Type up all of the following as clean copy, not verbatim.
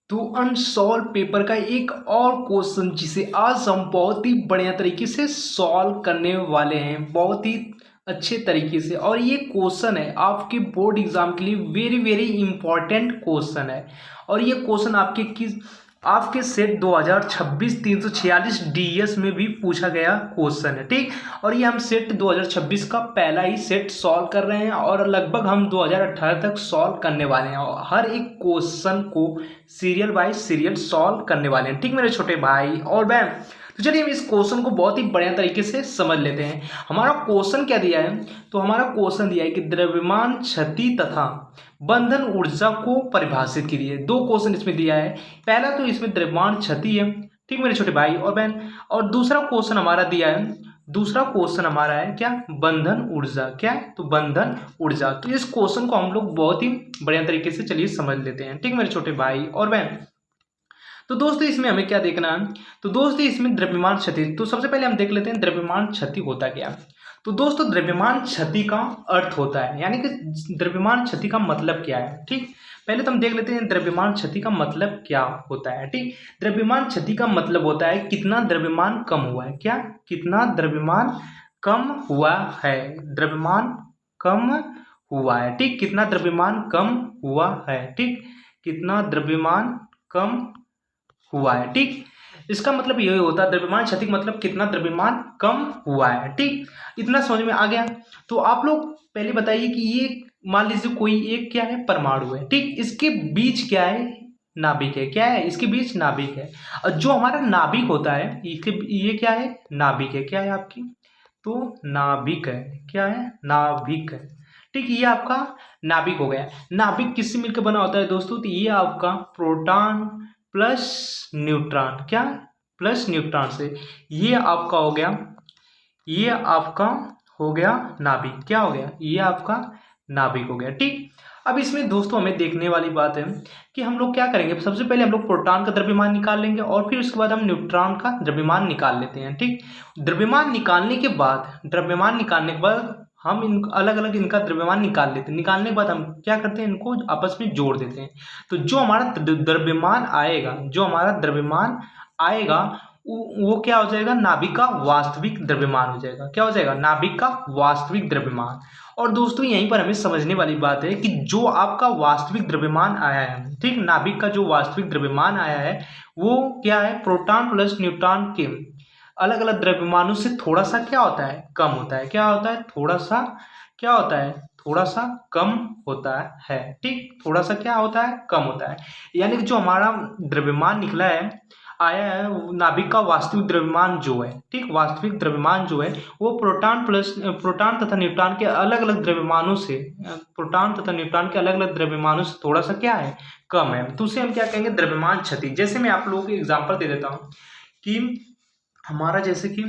तो unsolved paper का एक और क्वेश्चन जिसे आज हम बहुत ही बढ़िया तरीके से सॉल्व करने वाले हैं, बहुत ही अच्छे तरीके से। और ये क्वेश्चन है आपके बोर्ड एग्जाम के लिए वेरी वेरी इंपॉर्टेंट क्वेश्चन है। और ये क्वेश्चन आपके सेट 2026 346 डीएस में भी पूछा गया क्वेश्चन है, ठीक। और ये हम सेट 2026 का पहला ही सेट सॉल्व कर रहे हैं और लगभग हम 2018 तक सॉल्व करने वाले हैं और हर एक क्वेश्चन को सीरियल बाय सीरियल सॉल्व करने वाले हैं, ठीक मेरे छोटे भाई और बहन। तो चलिए हम इस क्वेश्चन को बहुत ही बढ़िया तरीके से समझ लेते हैं। हमारा क्वेश्चन क्या दिया है, तो हमारा क्वेश्चन दिया है कि द्रव्यमान क्षति तथा बंधन ऊर्जा को परिभाषित कीजिए। दो क्वेश्चन इसमें दिया है। पहला तो इसमें द्रव्यमान क्षति है, ठीक मेरे छोटे भाई और बहन। और दूसरा क्वेश्चन हमारा दिया है, दूसरा क्वेश्चन हमारा है क्या, बंधन ऊर्जा। क्या है, तो बंधन ऊर्जा। तो इस क्वेश्चन को हम लोग बहुत ही बढ़िया तरीके से चलिए समझ लेते हैं, ठीक मेरे छोटे भाई और बहन। तो दोस्तों इसमें हमें क्या देखना है, तो दोस्तों इसमें द्रव्यमान क्षति। तो सबसे पहले हम देख लेते हैं द्रव्यमान क्षति होता क्या। तो दोस्तों द्रव्यमान क्षति का अर्थ होता है, यानी कि द्रव्यमान क्षति का मतलब क्या है, ठीक। पहले तो हम देख लेते हैं द्रव्यमान क्षति का मतलब क्या होता है, ठीक। द्रव्यमान क्षति का मतलब होता है कितना द्रव्यमान कम हुआ है। क्या, कितना द्रव्यमान कम हुआ है, द्रव्यमान कम हुआ है, ठीक। कितना द्रव्यमान कम हुआ है, ठीक, कितना द्रव्यमान कम हुआ है, ठीक। इसका मतलब यही होता है द्रव्यमान क्षति मतलब कितना द्रव्यमान कम हुआ है, ठीक। इतना समझ में आ गया। तो आप लोग पहले बताइए कि ये मान लीजिए कोई एक क्या है, परमाणु है, ठीक। इसके बीच क्या है, नाभिक है। क्या है, इसके बीच नाभिक है। और जो हमारा नाभिक होता है इसके, ये क्या है, नाभिक है। क्या है आपकी, तो नाभिक है। क्या है, नाभिक है, ठीक। ये आपका नाभिक हो गया। नाभिक किससे मिलकर बना होता है दोस्तों, तो ये आपका प्रोटॉन प्लस न्यूट्रॉन। क्या, प्लस न्यूट्रॉन से। ये आपका हो गया, ये आपका हो गया नाभिक। क्या हो गया, ये आपका नाभिक हो गया, ठीक। अब इसमें दोस्तों हमें देखने वाली बात है कि हम लोग क्या करेंगे, सबसे पहले हम लोग प्रोटॉन का द्रव्यमान निकाल लेंगे और फिर उसके बाद हम न्यूट्रॉन का द्रव्यमान निकाल लेते हैं, ठीक। द्रव्यमान निकालने के बाद हम इन अलग अलग इनका द्रव्यमान निकाल लेते हैं। निकालने के बाद हम क्या करते हैं, इनको आपस में जोड़ देते हैं। तो जो हमारा द्रव्यमान आएगा, जो हमारा द्रव्यमान आएगा वो क्या हो जाएगा, नाभिक का वास्तविक द्रव्यमान हो जाएगा। क्या हो जाएगा, नाभिक का वास्तविक द्रव्यमान। और दोस्तों यहीं पर हमें समझने वाली बात है कि जो आपका वास्तविक द्रव्यमान आया है, ठीक, नाभिक का जो वास्तविक द्रव्यमान आया है वो क्या है, प्रोटॉन प्लस न्यूट्रॉन के अलग अलग द्रव्यमानों से थोड़ा सा क्या होता है, कम होता है। क्या होता है, थोड़ा सा क्या होता है, थोड़ा सा कम होता है, ठीक। थोड़ा सा क्या होता है, कम होता है। यानी कि जो हमारा द्रव्यमान निकला है, आया है, नाभिक का वास्तविक द्रव्यमान जो है, ठीक, वास्तविक द्रव्यमान जो है वो प्रोटॉन तथा न्यूट्रॉन के अलग अलग द्रव्यमानों से, प्रोटॉन तथा न्यूट्रॉन के अलग अलग द्रव्यमानों से थोड़ा सा क्या है, कम है। तो उसे हम क्या कहेंगे, द्रव्यमान क्षति। जैसे मैं आप लोगों को एग्जाम्पल दे देता हूँ कि हमारा जैसे कि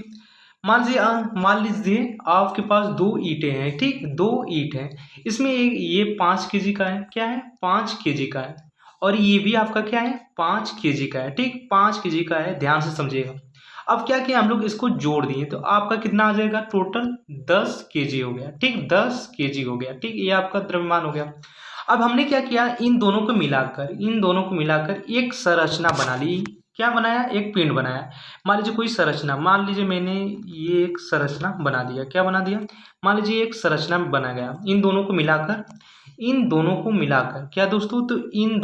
मान लीजिए आपके पास दो ईंटें हैं, ठीक, दो ईंट है। इसमें ये 5 केजी का है। क्या है, 5 केजी का है। और ये भी आपका क्या है, 5 केजी का है, ठीक, 5 केजी का है। ध्यान से समझिएगा। अब क्या किया हम लोग, इसको जोड़ दिए तो आपका कितना आ जाएगा, टोटल 10 केजी हो गया, ठीक, 10 केजी हो गया, ठीक। ये आपका द्रव्यमान हो गया। अब हमने क्या किया, इन दोनों को मिलाकर एक संरचना बना ली। क्या बनाया, एक पिंड बनाया। मान लीजिए कोई संरचना, मान लीजिए मैंने ये एक संरचना बना दिया। क्या बना दिया, मान लीजिए एक संरचना बना गया। इन दोनों को मिलाकर क्या दोस्तों, तो इन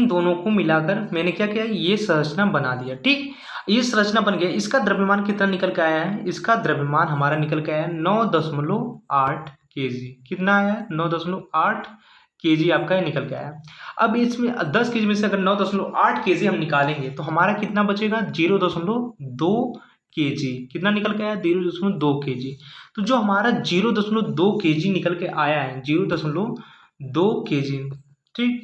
दोनों को मिलाकर मैंने क्या किया, ये संरचना बना दिया, ठीक। ये संरचना बन गया। इसका द्रव्यमान कितना निकल के आया है, इसका द्रव्यमान हमारा निकल के आया है 9.8 केजी। कितना आया है, 9.8 केजी आपका ये निकल के आया। अब इसमें 10 केजी में से अगर 9.8 केजी हम निकालेंगे तो हमारा कितना बचेगा, 0.2 केजी। कितना निकल के आया, 0.2 केजी। तो जो हमारा 0.2 केजी निकल के आया है, 0.2 केजी, ठीक,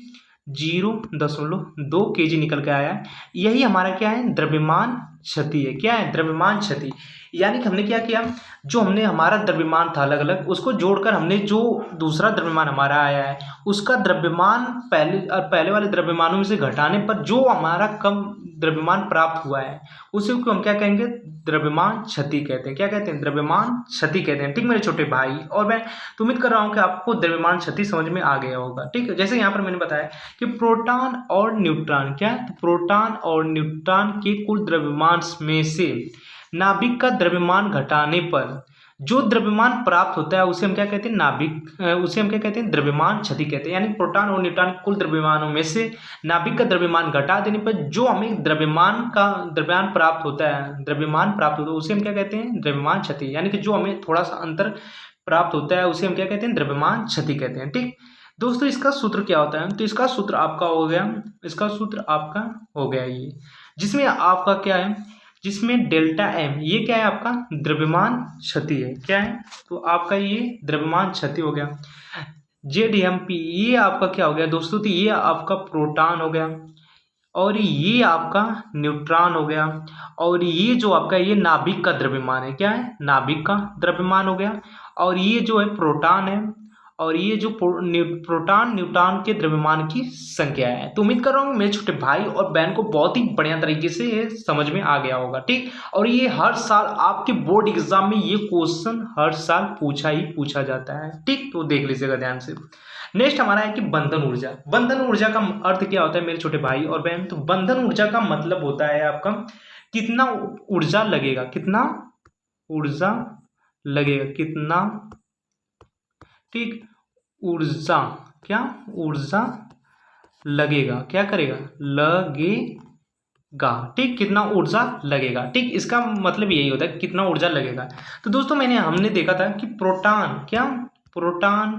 0.2 केजी निकल के आया है। यही हमारा क्या है, द्रव्यमान क्षति है। क्या है, द्रव्यमान क्षति। यानी कि हमने क्या किया, जो हमने हमारा द्रव्यमान था अलग अलग, उसको जोड़कर हमने जो दूसरा द्रव्यमान हमारा आया है उसका द्रव्यमान पहले वाले द्रव्यमानों में से घटाने पर जो हमारा कम द्रव्यमान प्राप्त हुआ है उसी को हम क्या कहेंगे, द्रव्यमान क्षति कहते हैं। क्या कहते हैं, द्रव्यमान क्षति कहते हैं। ठीक मेरे छोटे भाई और मैं तो उम्मीद कर रहा हूँ कि आपको द्रव्यमान क्षति समझ में आ गया होगा। ठीक, जैसे यहाँ पर मैंने बताया कि प्रोटॉन और न्यूट्रॉन, क्या, तो प्रोटॉन और न्यूट्रॉन के कुल द्रव्यमान में से नाभिक का द्रव्यमान घटाने पर जो द्रव्यमान प्राप्त होता है उसे हम क्या कहते हैं, नाभिक, उसे हम क्या कहते हैं, द्रव्यमान क्षति कहते हैं। यानी प्रोटॉन और न्यूट्रॉन कुल द्रव्यमानों में से नाभिक का द्रव्यमान घटा देने पर जो हमें द्रव्यमान प्राप्त होता है उसे हम क्या कहते हैं, द्रव्यमान क्षति। यानी कि जो हमें थोड़ा सा अंतर प्राप्त होता है उसे हम क्या कहते हैं, द्रव्यमान क्षति कहते हैं। ठीक दोस्तों, इसका सूत्र क्या होता है, तो इसका सूत्र आपका हो गया ये, जिसमें आपका क्या है, जिसमें डेल्टा एम ये क्या है, आपका द्रव्यमान क्षति है। क्या है, तो आपका ये द्रव्यमान क्षति हो गया। जेड एम पी ये आपका क्या हो गया दोस्तों, तो ये आपका प्रोटॉन हो गया और ये आपका न्यूट्रॉन हो गया और ये जो आपका ये नाभिक का द्रव्यमान है, क्या है, नाभिक का द्रव्यमान हो गया और ये जो है प्रोटॉन है और ये जो प्रोटॉन न्यूट्रॉन के द्रव्यमान की संख्या है। तो उम्मीद कर रहा हूँ मेरे छोटे भाई और बहन को बहुत ही बढ़िया तरीके से ये समझ में आ गया होगा। ठीक, और ये हर साल आपके बोर्ड एग्जाम में ये क्वेश्चन हर साल पूछा जाता है। ठीक, तो देख लीजिएगा ध्यान से। नेक्स्ट हमारा है कि बंधन ऊर्जा। बंधन ऊर्जा का अर्थ क्या होता है मेरे छोटे भाई और बहन, तो बंधन ऊर्जा का मतलब होता है आपका कितना ऊर्जा लगेगा, ठीक, ऊर्जा लगेगा, क्या करेगा, लगेगा। ठीक, कितना ऊर्जा लगेगा। ठीक, इसका मतलब यही होता है कितना ऊर्जा लगेगा। तो दोस्तों हमने देखा था कि प्रोटॉन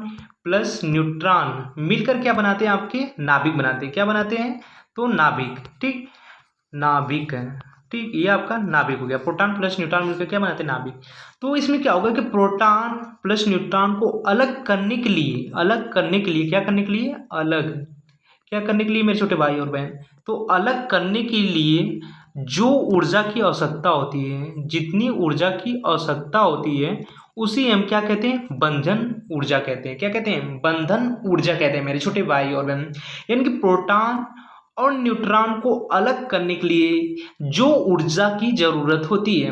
प्लस न्यूट्रॉन मिलकर क्या बनाते हैं, आपके नाभिक बनाते हैं। क्या बनाते हैं, तो नाभिक। ठीक, नाभिक है। ठीक, ये आपका नाभिक हो गया। प्रोटॉन प्लस न्यूट्रॉन मिलकर क्या बनाते हैं, नाभिक। तो इसमें क्या होगा कि प्रोटॉन प्लस न्यूट्रॉन को अलग करने के लिए क्या करने के लिए मेरे छोटे भाई और बहन, तो अलग करने के लिए जो ऊर्जा की आवश्यकता होती है, जितनी ऊर्जा की आवश्यकता होती है उसी हम क्या कहते हैं, बंधन ऊर्जा कहते हैं। क्या कहते हैं, बंधन ऊर्जा कहते हैं मेरे छोटे भाई और बहन। यानी कि प्रोटॉन और न्यूट्रॉन को अलग करने के लिए जो ऊर्जा की जरूरत होती है,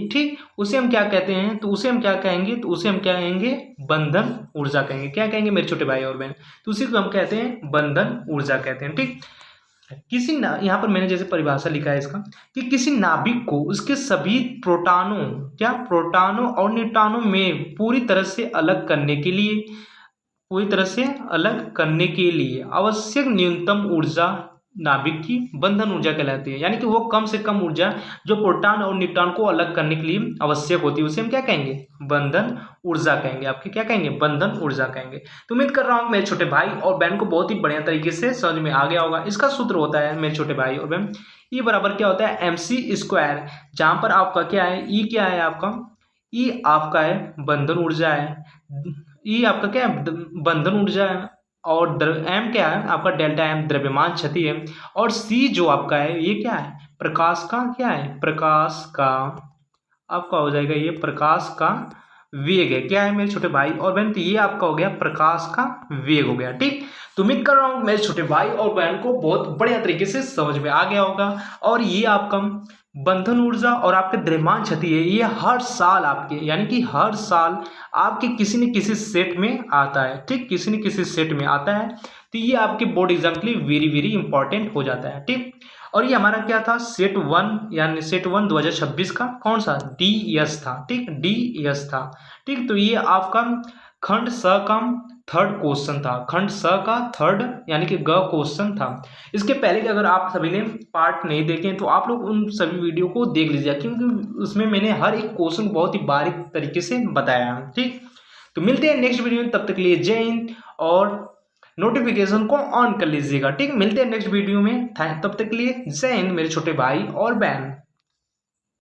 ठीक, उसे हम क्या कहते हैं, तो उसे हम क्या कहेंगे, बंधन ऊर्जा कहेंगे। क्या कहेंगे मेरे छोटे भाई और बहन, तो उसी को हम कहते हैं बंधन ऊर्जा कहते हैं। ठीक, यहाँ पर मैंने जैसे परिभाषा लिखा है इसका कि किसी नाभिक को उसके सभी प्रोटॉनों और न्यूट्रॉनों में पूरी तरह से अलग करने के लिए आवश्यक न्यूनतम ऊर्जा नाभिक की बंधन ऊर्जा कहलाती है। यानी कि वो कम से कम ऊर्जा जो प्रोटॉन और न्यूट्रॉन को अलग करने के लिए आवश्यक होती है उसे हम क्या कहेंगे, बंधन ऊर्जा कहेंगे। आपके क्या कहेंगे, बंधन ऊर्जा कहेंगे। तो उम्मीद कर रहा हूँ मेरे छोटे भाई और बहन को बहुत ही बढ़िया तरीके से समझ में आ गया होगा। इसका सूत्र होता है मेरे छोटे भाई और बहन, ई बराबर क्या होता है, MC², जहाँ पर आपका क्या है, ई क्या है आपका, ई आपका है बंधन ऊर्जा है, ई आपका क्या है, बंधन ऊर्जा है, और एम क्या है आपका, डेल्टा एम द्रव्यमान क्षति है, और सी जो आपका है ये क्या है, प्रकाश का क्या है, प्रकाश का आपका हो जाएगा ये प्रकाश का वेग है। क्या है मेरे छोटे भाई और बहन, तो ये आपका हो गया प्रकाश का वेग हो गया। ठीक, तो उम्मीद कर रहा हूँ मेरे छोटे भाई और बहन को बहुत बढ़िया तरीके से समझ में आ गया होगा। और ये आपका बंधन ऊर्जा और आपके द्रव्यमान क्षति है, ये हर साल आपके, यानी कि हर साल आपके किसी न किसी सेट में आता है। ठीक, किसी न किसी सेट में आता है, तो ये आपके बोर्ड एग्जाम के लिए वेरी वेरी इंपॉर्टेंट हो जाता है। ठीक, और ये हमारा क्या था, सेट 1 यानी सेट 1 2026 का कौन सा, DS था। ठीक, DS था। ठीक, तो ये आपका खंड स का थर्ड क्वेश्चन था, खंड स का थर्ड यानी कि ग क्वेश्चन था। इसके पहले कि अगर आप सभी ने पार्ट नहीं देखे तो आप लोग उन सभी वीडियो को देख लीजिए, क्योंकि उसमें मैंने हर एक क्वेश्चन बहुत ही बारीक तरीके से बताया है। ठीक, तो मिलते हैं नेक्स्ट वीडियो में, तब तक के लिए जय हिंद और नोटिफिकेशन को ऑन कर लीजिएगा। ठीक, मिलते हैं नेक्स्ट वीडियो में, तब तक के लिए जय हिंद मेरे छोटे भाई और बहन।